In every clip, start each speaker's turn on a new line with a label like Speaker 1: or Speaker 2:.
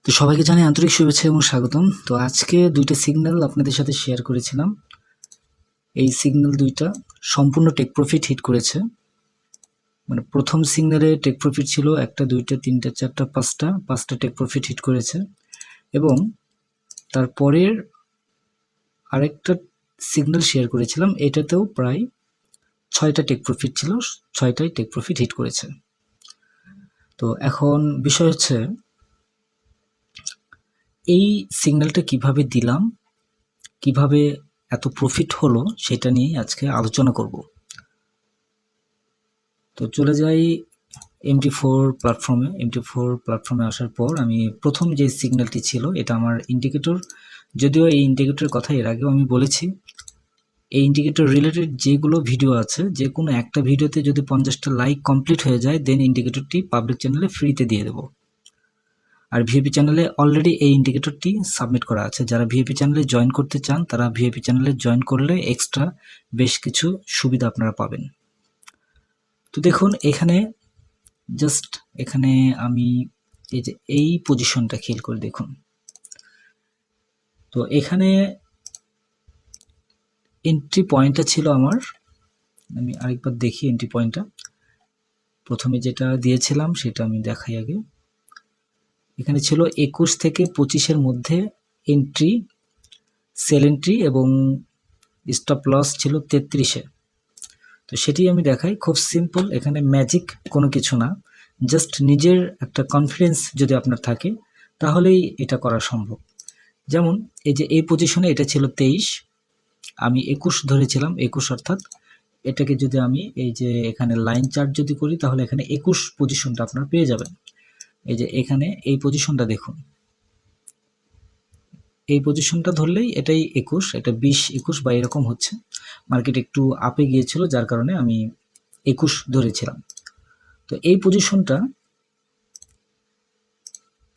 Speaker 1: তো সবাইকে জানাই আন্তরিক শুভেচ্ছা এবং স্বাগতম। তো আজকে দুইটা সিগন্যাল আপনাদের সাথে শেয়ার করেছিলাম। এই সিগন্যাল দুইটা সম্পূর্ণ টেক প্রফিট হিট করেছে। মানে প্রথম সিগন্যালে টেক প্রফিট ছিল একটা, দুইটা, তিনটা, চারটা, পাঁচটা টেক প্রফিট হিট করেছে এবং তারপরের আরেকটা সিগন্যাল শেয়ার করেছিলাম, এটাতেও প্রায় 6টা টেক প্রফিট ছিল, 6টাই টেক প্রফিট হিট করেছে। তো এখন বিষয় হচ্ছে এই সিগন্যালটা কিভাবে দিলাম, কিভাবে এত প্রফিট হলো সেটা নিয়ে আজকে আলোচনা করব। তো চলে যাই MT4 প্ল্যাটফর্মে আসার পর আমি প্রথম যে সিগন্যালটি ছিল এটা আমার ইন্ডিকেটর। যদিও এই ইন্ডিকেটরের কথা এর আগেও আমি বলেছি, এই ইন্ডিকেটর রিলেটেড যেগুলো ভিডিও আছে, যে কোনো একটা ভিডিওতে যদি 50টা লাইক কমপ্লিট হয়ে যায় দেন ইন্ডিকেটরটি পাবলিক চ্যানেলে ফ্রিতে দিয়ে দেবো। আর ভিআইপি চ্যানেলে অলরেডি এই ইন্ডিকেটরটি সাবমিট করা আছে। যারা ভিআইপি চ্যানেলে জয়েন করতে চান তারা ভিআইপি চ্যানেলে জয়েন করলে এক্সট্রা বেশ কিছু সুবিধা আপনারা পাবেন। তো দেখুন এখানে জাস্ট এখানে আমি এই যে এই পজিশনটা খেয়াল করে দেখুন। তো এখানে এন্ট্রি পয়েন্টটা ছিল আমার, আমি আরেকবার দেখি এন্ট্রি পয়েন্টটা। প্রথমে যেটা দিয়েছিলাম সেটা আমি দেখাই আগে। এখানে ছিল 21 থেকে 25-এর মধ্যে এন্ট্রি, সেল এন্ট্রি এবং স্টপ লস ছিল 33-এ। তো সেটি আমি দেখাই, খুব সিম্পল, এখানে ম্যাজিক কোনো কিছু না, জাস্ট নিজের একটা কনফিডেন্স যদি আপনার থাকে তাহলেই এটা করা সম্ভব। যেমন এই যে এই পজিশনে এটা ছিল 23, আমি 21 ধরেছিলাম, 21 অর্থাৎ এটাকে যদি আমি এই যে এখানে লাইন চার্ট যদি করি তাহলে এখানে 21 পজিশনটা আপনারা পেয়ে যাবেন। এই যে এখানে এই পজিশনটা দেখুন, এই পজিশনটা ধরলেই এটাই 21, এটা 20-21 বা এরকম হচ্ছে। মার্কেট একটু আপে গিয়েছিল যার কারণে আমি 21 ধরেছিলাম। তো এই পজিশনটা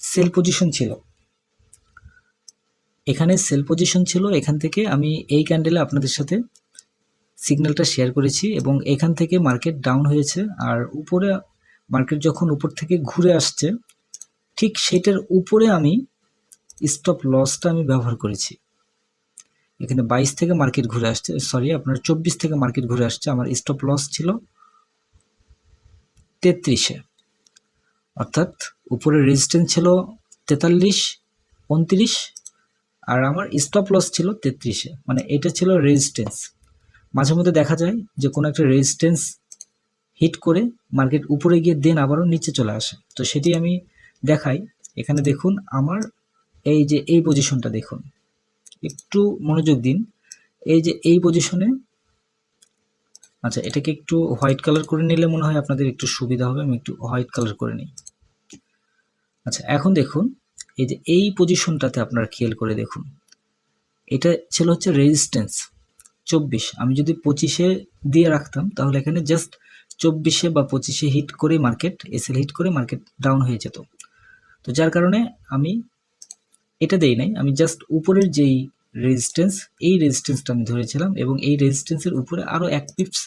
Speaker 1: সেল পজিশন ছিল, এখানে সেল পজিশন ছিল। এখান থেকে আমি এই ক্যান্ডেলে আপনাদের সাথে সিগন্যালটা শেয়ার করেছি এবং এখান থেকে মার্কেট ডাউন হয়েছে আর উপরে মার্কেট যখন উপর থেকে ঘুরে আসছে ঠিক সেটার উপরে আমি স্টপ লসটা আমি ব্যবহার করেছি। এখানে 22 থেকে মার্কেট ঘুরে আসছে, সরি আপনার 24 থেকে মার্কেট ঘুরে আসছে, আমার স্টপ লস ছিল 33-এ, অর্থাৎ উপরে রেজিস্ট্যান্স ছিল 43, 29 আর আমার স্টপ লস ছিল 33-এ, মানে এটা ছিল রেজিস্ট্যান্স। মাঝে মধ্যে দেখা যায় যে কোনো একটা রেজিস্ট্যান্স হিট করে মার্কেট উপরে গিয়ে দেন আবারও নিচে চলে আসে, তো সেটি আমি দেখাই। এখানে দেখুন আমার এই যে এই পজিশনটা দেখুন, একটু মনোযোগ দিন, এই যে এই পজিশনে, আচ্ছা এটাকে একটু হোয়াইট কালার করে নিলে মনে হয় আপনাদের একটু সুবিধা হবে, আমি একটু হোয়াইট কালার করে নিই। আচ্ছা এখন দেখুন এই যে এই পজিশনটাতে আপনারা খেয়াল করে দেখুন, এটা ছিল হচ্ছে রেজিস্ট্যান্স 24, আমি যদি 25-এ দিয়ে রাখতাম তাহলে এখানে জাস্ট 24-এ বা 25-এ হিট করে মার্কেট এসএল হিট করে মার্কেট ডাউন হয়ে যেত। তো যার কারণে আমি এটা দেই নাই, আমি জাস্ট উপরের যেই রেজিস্ট্যান্স, এই রেজিস্ট্যান্সটা আমি ধরেছিলাম এবং এই রেজিস্ট্যান্সের উপরে আরও 1 পিপস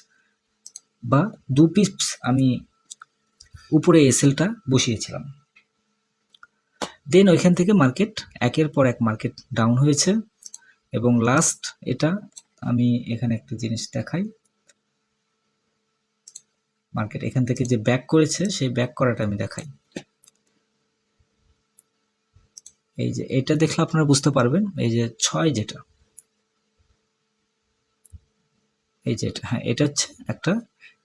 Speaker 1: বা 2 পিপস আমি উপরে এসএলটা বসিয়েছিলাম। দেন ওইখান থেকে মার্কেট একের পর এক মার্কেট ডাউন হয়েছে এবং লাস্ট এটা আমি এখানে একটা জিনিস দেখাই, মার্কেট এখান থেকে যে ব্যাক করেছে সেই ব্যাক করাটা আমি দেখাই। এই যে এটা দেখলে আপনারা বুঝতে পারবেন, এই যে 6 যেটা, এই যে এটা, হ্যাঁ এটা হচ্ছে একটা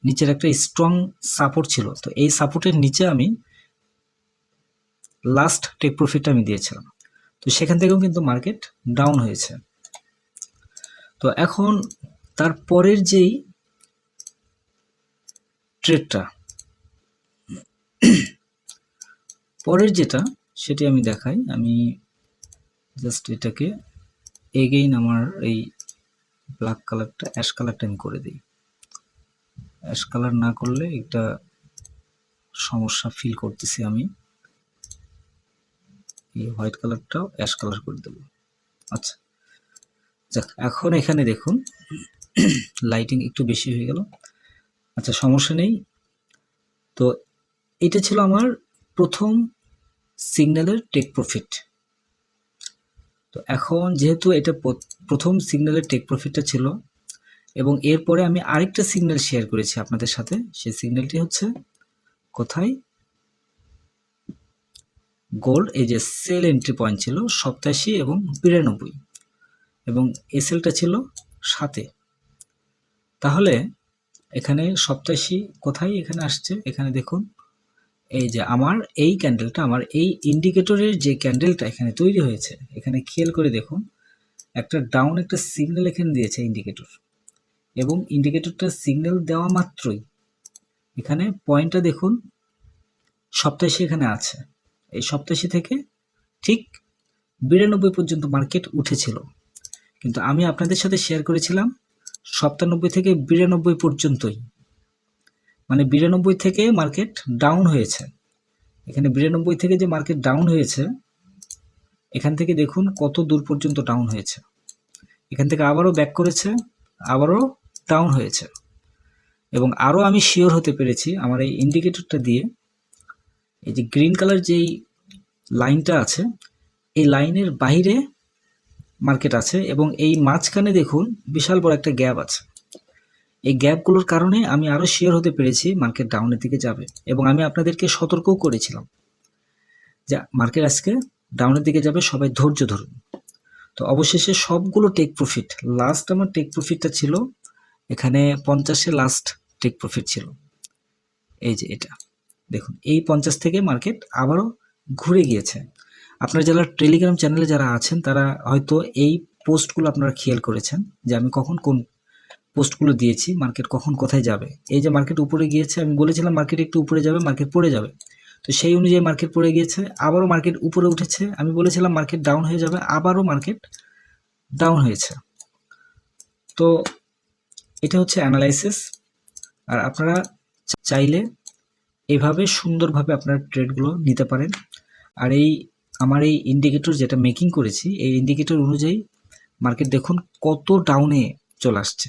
Speaker 1: নিচের একটা স্ট্রং সাপোর্ট ছিল। তো এই সাপোর্টের নিচে আমি লাস্ট টেক প্রফিটটা আমি দিয়েছিলাম, তো সেখান থেকেও কিন্তু মার্কেট ডাউন হয়েছে। তো এখন তারপরের যেই ট্রেডটা, পরের যেটা সেটি আমি দেখাই, আমি জাস্ট এটাকে এগেইন আমার এই ব্ল্যাক কালারটা, অ্যাশ কালারটা আমি করে দিই। অ্যাশ কালার না করলে একটা সমস্যা ফিল করতেছি আমি, এই হোয়াইট কালারটাও অ্যাশ কালার করে দেব। আচ্ছা যাক, এখন এখানে দেখুন লাইটিং একটু বেশি হয়ে গেল, আচ্ছা সমস্যা নেই। তো এটা ছিল আমার প্রথম সিগন্যালের টেক প্রফিট। তো এখন যেহেতু এটা প্রথম সিগন্যালের টেক প্রফিটটা ছিল এবং এরপরে আমি আরেকটা সিগন্যাল শেয়ার করেছি আপনাদের সাথে, সেই সিগন্যালটি হচ্ছে কোথায়, গোল্ড। এই যে সেল এন্ট্রি পয়েন্ট ছিল 87 এবং 92 এবং এসএলটা ছিল 7-এ। তাহলে এখানে 87 কোথায় এখানে আসছে, এখানে দেখুন এই যে আমার এই ক্যান্ডেলটা, আমার এই ইন্ডিকেটরের যে ক্যান্ডেলটা এখানে তৈরি হয়েছে, এখানে খেয়াল করে দেখুন একটা ডাউন একটা সিগন্যাল এখানে দিয়েছে ইন্ডিকেটর, এবং ইন্ডিকেটরটা সিগন্যাল দেওয়া মাত্রই এখানে পয়েন্টটা দেখুন 87 এখানে আছে। এই 87 থেকে ঠিক 92 পর্যন্ত মার্কেট উঠেছিল, কিন্তু আমি আপনাদের সাথে শেয়ার করেছিলাম 97 থেকে 92 পর্যন্তই, মানে 92 থেকে মার্কেট ডাউন হয়েছে। এখানে 92 থেকে যে মার্কেট ডাউন হয়েছে, এখান থেকে দেখুন কত দূর পর্যন্ত ডাউন হয়েছে। এখান থেকে আবারও ব্যাক করেছে, আবারও ডাউন হয়েছে, এবং আরও আমি শিওর হতে পেরেছি আমার এই ইন্ডিকেটরটা দিয়ে। এই যে গ্রিন কালার যেই লাইনটা আছে, এই লাইনের বাইরে মার্কেট আছে, এবং এই মাঝখানে দেখুন বিশাল বড় একটা গ্যাপ আছে। এই গ্যাপগুলোর কারণে আমি আরও শিওর হতে পেরেছি মার্কেট ডাউনের দিকে যাবে, এবং আমি আপনাদেরকে সতর্কও করেছিলাম যে মার্কেট আজকে ডাউনের দিকে যাবে, সবাই ধৈর্য ধরুন। তো অবশেষে সবগুলো টেক প্রফিট, লাস্ট আমার টেক প্রফিটটা ছিল এখানে 50-এ লাস্ট টেক প্রফিট ছিল। এই যে এটা দেখুন, এই 50 থেকে মার্কেট আবারও ঘুরে গিয়েছে। আপনারা যারা টেলিগ্রাম চ্যানেলে যারা আছেন তারা হয়তো এই পোস্টগুলো আপনারা খেয়াল করেছেন যে আমি কখন কোন পোস্টগুলো দিয়েছি, মার্কেট কখন কোথায় যাবে। এই যে মার্কেট উপরে গিয়েছে, আমি বলেছিলাম মার্কেট একটু উপরে যাবে, মার্কেট পড়ে যাবে, তো সেই অনুযায়ী মার্কেট পড়ে গিয়েছে। আবারও মার্কেট উপরে উঠেছে, আমি বলেছিলাম মার্কেট ডাউন হয়ে যাবে, আবারও মার্কেট ডাউন হয়েছে। তো এটা হচ্ছে অ্যানালাইসিস। আর আপনারা চাইলে এভাবে সুন্দরভাবে আপনারা ট্রেডগুলো নিতে পারেন। আর এই আমার এই ইন্ডিকেটর যেটা মেকিং করেছি, এই ইন্ডিকেটর অনুযায়ী মার্কেট দেখুন কত ডাউনে চলে আসছে,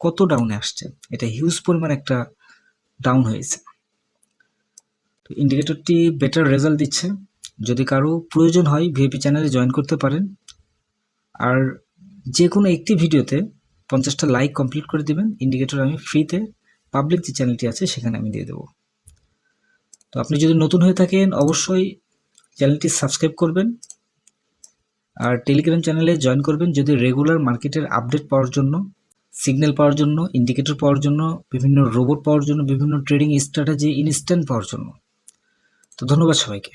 Speaker 1: কত ডাউনে আসছে। এটা হিউজ পরিমাণ একটা ডাউন হয়েছে। তো ইন্ডিকেটরটি বেটার রেজাল্ট দিচ্ছে। যদি কারো প্রয়োজন হয় ভিআইপি চ্যানেলে জয়েন করতে পারেন। আর যে কোনো একটি ভিডিওতে 50টা লাইক কমপ্লিট করে দিবেন। ইন্ডিকেটর আমি ফ্রিতে পাবলিক যে চ্যানেলটি আছে সেখানে আমি দিয়ে দেবো। তো আপনি যদি নতুন হয়ে থাকেন অবশ্যই চ্যানেলটি সাবস্ক্রাইব করবেন আর টেলিগ্রাম চ্যানেলে জয়েন করবেন যদি রেগুলার মার্কেটের আপডেট পাওয়ার জন্য, সিগন্যাল পাওয়ার জন্য, ইন্ডিকেটর পাওয়ার জন্য, বিভিন্ন রোবট পাওয়ার জন্য, বিভিন্ন ট্রেডিং স্ট্র্যাটেজি ইনস্ট্যান্ট পাওয়ার জন্য। তো ধন্যবাদ সবাইকে।